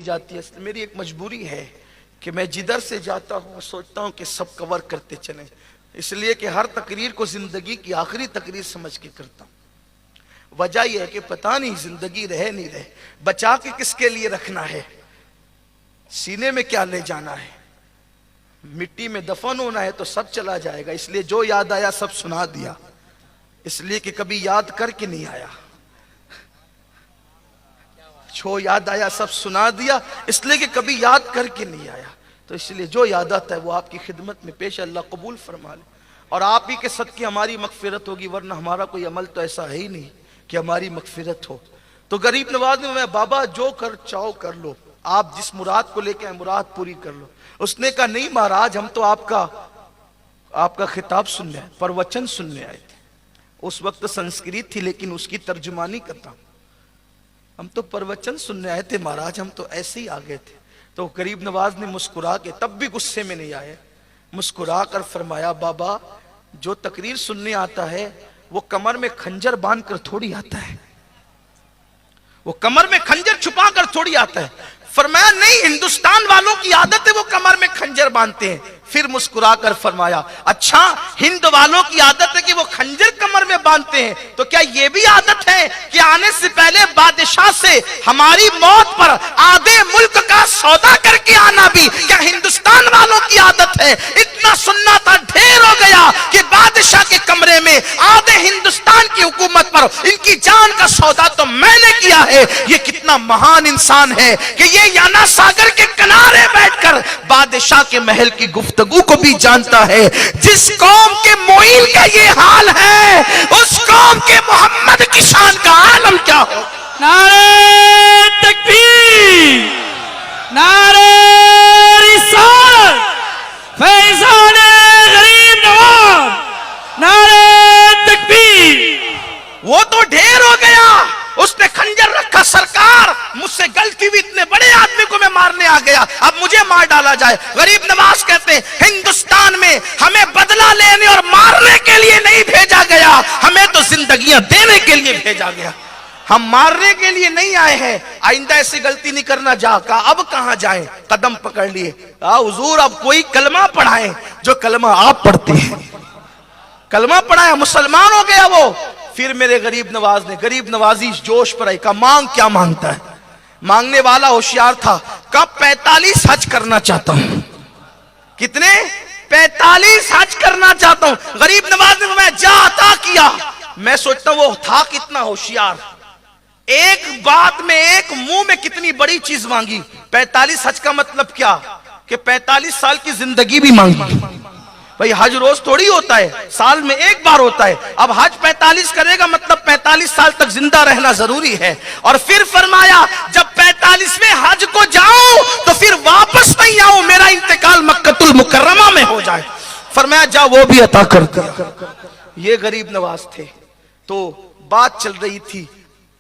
जाती है। मेरी एक मजबूरी है कि मैं जिधर से जाता हूँ सोचता हूँ कि सब कवर करते चले, इसलिए कि हर तकरीर को जिंदगी की आखिरी तकरीर समझ के करता हूँ। वजह यह है कि पता नहीं जिंदगी रहे नहीं रहे, बचा के किसके लिए रखना है, सीने में क्या ले जाना है, मिट्टी में दफन होना है तो सब चला जाएगा। इसलिए जो याद आया सब सुना दिया, इसलिए कि कभी याद करके नहीं आया। जो याद आया सब सुना दिया, इसलिए कि कभी याद करके नहीं आया। तो इसलिए जो याद आता है वो आपकी खिदमत में पेश, अल्लाह कबूल फरमा ले और आप ही के सदके हमारी मगफिरत होगी, वरना हमारा कोई अमल तो ऐसा है ही नहीं कि हमारी मगफिरत हो। तो गरीब नवाज में मैं बाबा जो कर चाहो कर लो, आप जिस मुराद को लेके आए मुराद पूरी कर लो। उसने कहा नहीं महाराज, हम तो आपका खिताब सुनने आए, प्रवचन सुनने आए थे। उस वक्त संस्कृत थी लेकिन उसकी तर्जुमानी करता, हम तो प्रवचन सुनने आए थे महाराज, हम तो ऐसे ही आ गए थे। तो गरीब नवाज ने मुस्कुरा के, तब भी गुस्से में नहीं आए, मुस्कुरा कर फरमाया बाबा जो तकरीर सुनने आता है वो कमर में खंजर बांध कर थोड़ी आता है, वो कमर में खंजर छुपा कर थोड़ी आता है। फरमाया नहीं, हिंदुस्तान वालों की आदत है वो कमर में खंजर बांधते हैं। फिर मुस्कुरा कर फरमाया अच्छा हिंद वालों की आदत है कि वो खंजर कमर में बांधते हैं, तो क्या ये भी आदत है कि आने से पहले बादशाह से हमारी मौत पर आधे मुल्क का सौदा करके आना भी क्या हिंदुस्तान वालों की आदत है? इतना सुनना था, ढेर हो गया कि बादशाह के कमरे में आधे हिंदुस्तान की हुकूमत पर इनकी जान का सौदा तो मैंने किया है। ये कितना महान इंसान है कि ये याना सागर के किनारे बैठकर बादशाह के महल की गुफ्तगू को भी जानता है। जिस कौम के मोइन का ये हाल है, उस कौम के मोहम्मद की शान का आलम क्या हो। नारे तकबीर, नारे रिसालत, फैज़ान गरीब नवाज, नारे तकबीर। वो तो ढेर हो गया, उसने खंजर रखा, सरकार मुझसे गलती हुई, इतने बड़े आदमी को मैं मारने आ गया, अब मुझे मार डाला जाए। गरीब नवाज कहते हैं हिंदुस्तान में हमें बदला लेने और मारने के लिए नहीं भेजा गया, हमें तो जिंदगियां देने के लिए भेजा गया। हम मारने के लिए नहीं आए हैं, आइंदा ऐसी गलती नहीं करना। जा का अब कहां जाएं, कदम पकड़ लिए, हुजूर अब कोई कलमा पढ़ाएं जो कलमा आप पढ़ते हैं। कलमा पढ़ाया, मुसलमान हो गया वो। फिर मेरे गरीब नवाज ने, गरीब नवाजी जोश पर आई, कहा मांग क्या मांगता है। मांगने वाला होशियार था, कब 45 हज करना चाहता हूं। कितने? 45 हज करना चाहता हूं। गरीब नवाज ने मैं जा अता किया। मैं सोचता हूं वो था कितना होशियार, एक बात में, एक मुंह में कितनी बड़ी चीज मांगी। 45 हज का मतलब क्या कि 45 साल की जिंदगी भी मांगी। भाई हज रोज थोड़ी होता है, साल में एक बार होता है। अब हज 45 करेगा मतलब 45 साल तक जिंदा रहना जरूरी है। और फिर फरमाया जब 45वें हज को जाऊं तो फिर वापस नहीं आऊं, मेरा इंतकाल मक्कतुल मुकर्रमा में हो जाए। फरमाया जा वो भी अता कर। ये गरीब नवाज थे। तो बात चल रही थी